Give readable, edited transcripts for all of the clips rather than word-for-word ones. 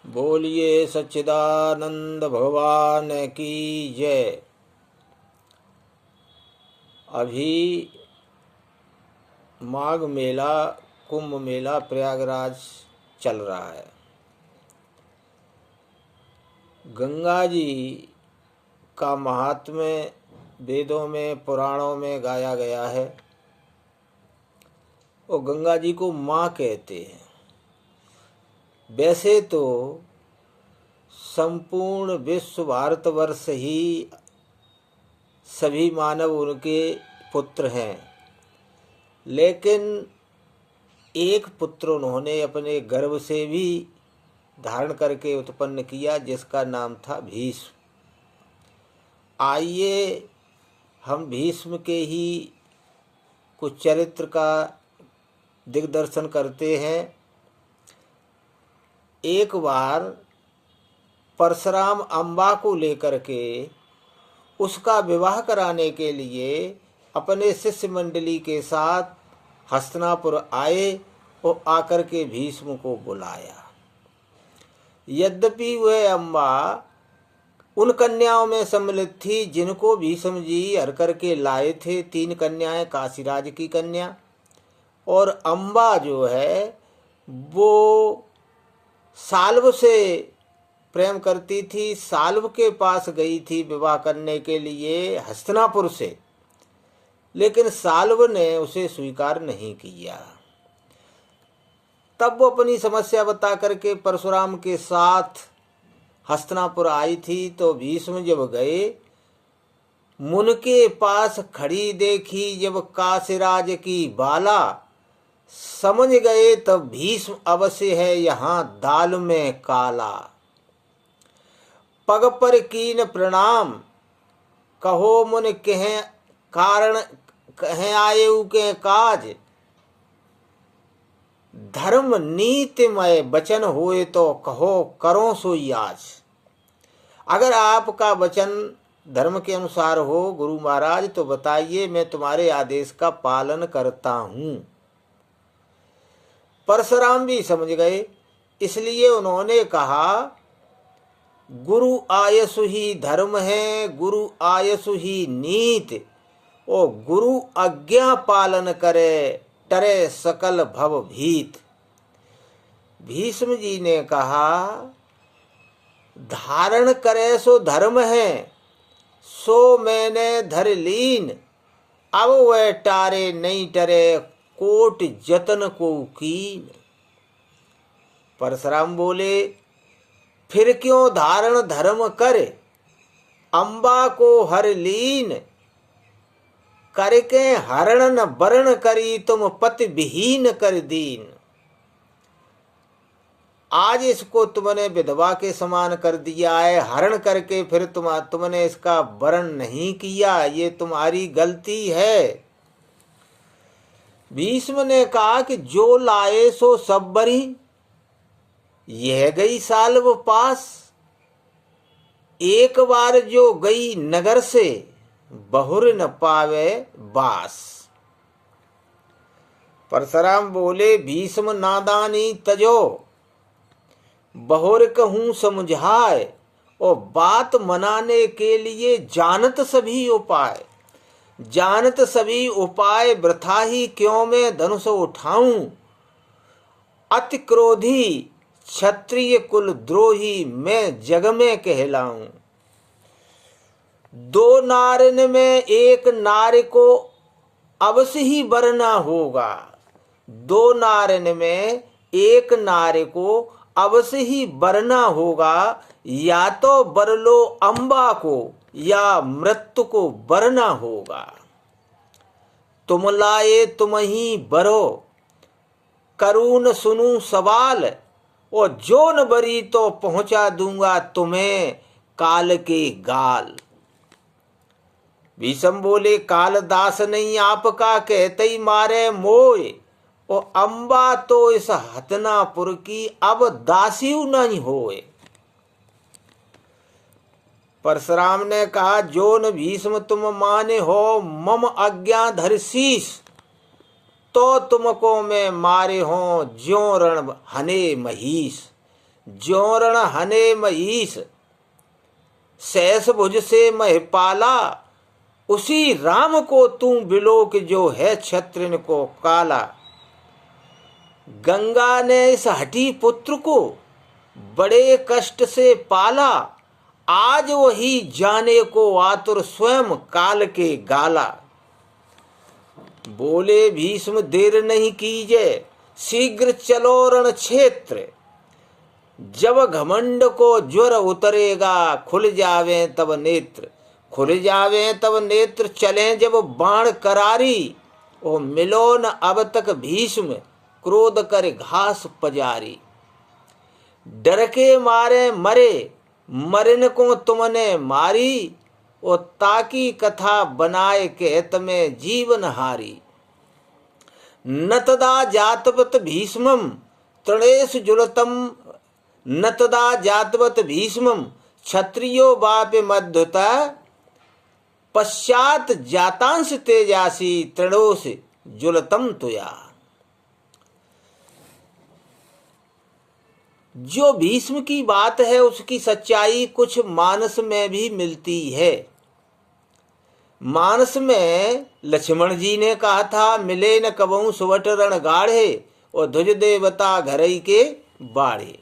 बोलिए सच्चिदानंद भगवान की जय। अभी माघ मेला, कुंभ मेला प्रयागराज चल रहा है। गंगा जी का महात्म्य वेदों में, पुराणों में गाया गया है और गंगा जी को माँ कहते हैं। वैसे तो संपूर्ण विश्व भारतवर्ष ही सभी मानव उनके पुत्र हैं, लेकिन एक पुत्र उन्होंने अपने गर्भ से भी धारण करके उत्पन्न किया, जिसका नाम था भीष्म। आइए हम भीष्म के ही कुछ चरित्र का दिग्दर्शन करते हैं। एक बार परशुराम अम्बा को लेकर के उसका विवाह कराने के लिए अपने शिष्य मंडली के साथ हस्तिनापुर आए और आकर के भीष्म को बुलाया। यद्यपि वह अम्बा उन कन्याओं में सम्मिलित थी जिनको भीष्म जी हर करके लाए थे। 3 कन्याएं काशीराज की कन्या, और अम्बा जो है वो साल्व से प्रेम करती थी। साल्व के पास गई थी विवाह करने के लिए हस्तिनापुर से, लेकिन साल्व ने उसे स्वीकार नहीं किया। तब वो अपनी समस्या बता करके परशुराम के साथ हस्तिनापुर आई थी। तो भीष्म जब गए, मुन के पास खड़ी देखी जब काशीराज की बाला, समझ गए तब भीष्म अवश्य है यहाँ दाल में काला। पग पर कीन प्रणाम कहो मुन कहें कारण, कहें आयु के काज, धर्म नीतिमय वचन होए तो कहो करो सोई आज। अगर आपका वचन धर्म के अनुसार हो गुरु महाराज, तो बताइए, मैं तुम्हारे आदेश का पालन करता हूँ। परशुराम भी समझ गए, इसलिए उन्होंने कहा, गुरु आयसु ही धर्म है, गुरु आयसु ही नीत, ओ गुरु आज्ञा पालन करे, टरे सकल भव भीत। भीष्म जी ने कहा, धारण करे सो धर्म है, सो मैंने धर लीन, अब वह टारे नहीं टरे, कोट जतन को कीन। परशुराम बोले, फिर क्यों धारण धर्म कर, अम्बा को हर लीन, करके हरण न बरण करी, तुम पति विहीन कर दीन। आज इसको तुमने विधवा के समान कर दिया है, हरण करके फिर तुमने इसका वरण नहीं किया, ये तुम्हारी गलती है। भीष्म ने कहा कि जो लाए सो सब बरी, यह गई साल्व पास, एक बार जो गई नगर से, बहुर न पावे बास। परशुराम बोले, भीष्म नादानी तजो, बहुर कहूं समझाए, और बात मनाने के लिए जानत सभी उपाय। जानत सभी उपाय वृथा ही क्यों मैं धनुष उठाऊं, अति क्रोधी क्षत्रिय कुल द्रोही मैं जग में कहलाऊं। 2 नारिन में एक नारी को अवश्य ही बरना होगा, 2 नारिन में एक नारी को अवश्य ही बरना होगा, या तो बर लो अम्बा को या मृत्यु को बरना होगा। तुम लाए तुम ही बरो, करून सुनू सवाल, और जो न बरी तो पहुंचा दूंगा तुम्हें काल के गाल। भीष्म बोले, काल दास नहीं आपका, कहते ही मारे मोय, और अम्बा तो इस हतनापुर की अब दासी नहीं होए। परशुराम ने कहा, जो न भीष्म तुम माने हो, मम आज्ञा धर शीस, तो तुमको मैं मारे हो ज्यों रण हने महिष। जोरण हने महीस, सहस भुज से महिपाला, उसी राम को तू बिलोक जो है क्षत्रिन को काला। गंगा ने इस हठी पुत्र को बड़े कष्ट से पाला, आज वही जाने को आतुर स्वयं काल के गाला। बोले भीष्म देर नहीं कीजे, शीघ्र चलो रण क्षेत्र, जब घमंड को ज्वर उतरेगा, खुल जावे तब नेत्र। खुल जावे तब नेत्र, चलें जब बाण करारी, ओ मिलो न अब तक भीष्म, क्रोध कर घास पजारी। डर के मारे मरे, मरन को तुमने मारी, ओ ताकी कथा बनाए कहत में जीवन हारी। नतदा जातवत भीष्मम तृणेश जुलतम, नतदा जातवत भीष्मम क्षत्रियो बाप मध्युता, पश्चात जातांश तेजासी तृणोश जुलतम तुया। जो भीष्म की बात है उसकी सच्चाई कुछ मानस में भी मिलती है। मानस में लक्ष्मण जी ने कहा था, मिले न कबहू सुवट रण गाढ़े, और ध्वज देवता घरई के बाढ़े।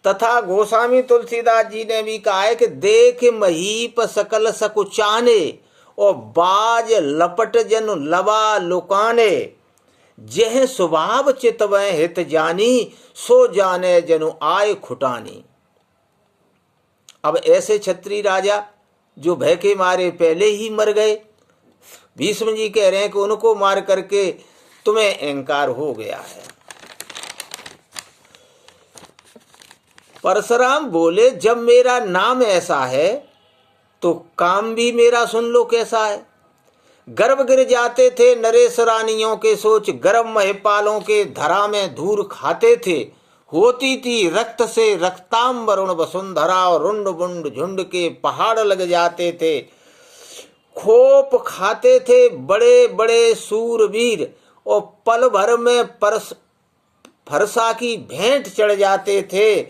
तथा गोस्वामी तुलसीदास जी ने भी कहा है कि देख महीप सकल सकुचाने, और बाज लपट जन लवा लुकाने, जह स्वभाव चितवै हित जानी, सो जाने जनु आय खुटानी। अब ऐसे क्षत्रिय राजा जो भय के मारे पहले ही मर गए, भीष्म जी कह रहे हैं कि उनको मार करके तुम्हें अहंकार हो गया है। परशुराम बोले, जब मेरा नाम ऐसा है तो काम भी मेरा सुन लो कैसा है। गर्भ गिर जाते थे नरेश रानियों के सोच, गर्भ महिपालों के धरा में धूर खाते थे। होती थी रक्त से रक्ताम वरुण वसुंधरा, और रुंड बुंड झुंड के पहाड़ लग जाते थे। खोप खाते थे बड़े बड़े सूरवीर, और पल भर में फरसा की भेंट चढ़ जाते थे।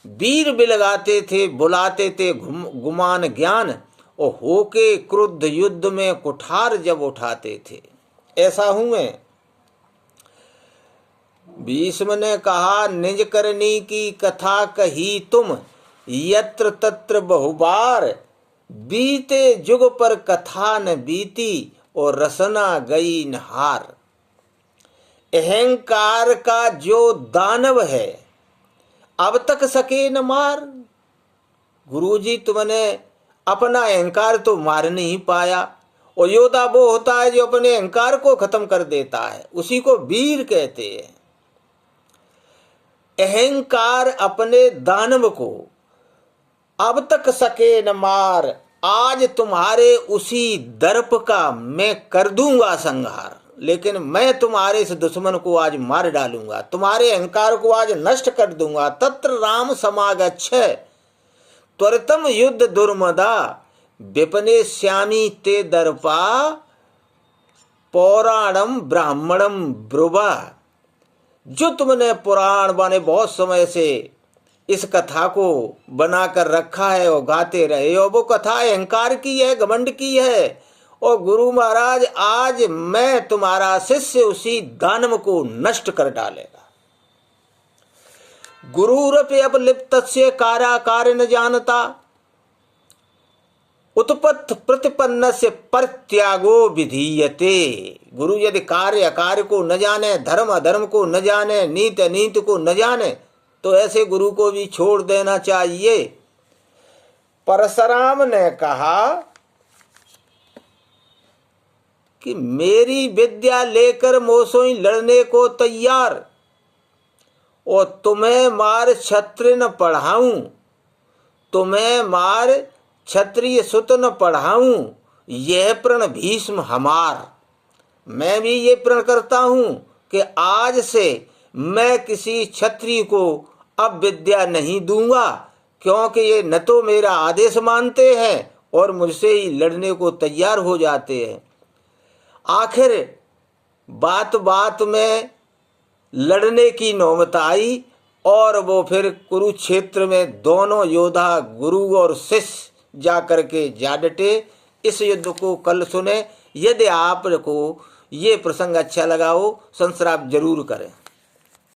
वीर बिलगाते थे, बुलाते थे गुमान ज्ञान, और होके क्रुद्ध युद्ध में कुठार जब उठाते थे। ऐसा हूं मैं। भीष्म ने कहा, निज करनी की कथा कही तुम, यत्र तत्र बहुबार, बीते जुग पर कथा न बीती, और रसना गई नहार। अहंकार का जो दानव है, अब तक सके न मार। गुरुजी तुमने अपना अहंकार तो मार नहीं पाया, और योद्धा वो होता है जो अपने अहंकार को खत्म कर देता है, उसी को वीर कहते हैं। अहंकार अपने दानव को अब तक सके न मार, आज तुम्हारे उसी दर्प का मैं कर दूंगा संहार। लेकिन मैं तुम्हारे इस दुश्मन को आज मार डालूंगा, तुम्हारे अहंकार को आज नष्ट कर दूंगा। तत्र राम समागच्छ त्वरितम युद्ध दुर्मदा, विपने श्यामी ते दर्पा, पौराणम ब्राह्मणम ब्रुवा। जो तुमने पुराण बने बहुत समय से इस कथा को बनाकर रखा है और गाते रहे हो, वो कथा अहंकार की है, घमंड की है। और गुरु महाराज आज मैं तुम्हारा शिष्य उसी दानव को नष्ट कर डालेगा। गुरुरपि अपलिप्तस्य काराकार न जानता, उत्पत्त प्रतिपन्नस्य परित्यागो विधीयते। गुरु यदि कार्य अकार्य को न जाने, धर्म अधर्म को न जाने, नीति अनीति को न जाने, तो ऐसे गुरु को भी छोड़ देना चाहिए। परशुराम ने कहा कि मेरी विद्या लेकर मोसोई लड़ने को तैयार, और तुम्हें मार क्षत्रिय न पढ़ाऊं, तुम्हें मार क्षत्रिय सुत न पढ़ाऊं, यह प्रण भीष्म हमार। मैं भी ये प्रण करता हूं कि आज से मैं किसी क्षत्रिय को अब विद्या नहीं दूंगा, क्योंकि ये न तो मेरा आदेश मानते हैं और मुझसे ही लड़ने को तैयार हो जाते हैं। आखिर बात बात में लड़ने की नौबत आई और वो फिर कुरुक्षेत्र में दोनों योद्धा गुरु और शिष्य जा करके जा डटे। इस युद्ध को कल सुने। यदि आपको ये प्रसंग अच्छा लगा हो, सब्सक्राइब जरूर करें।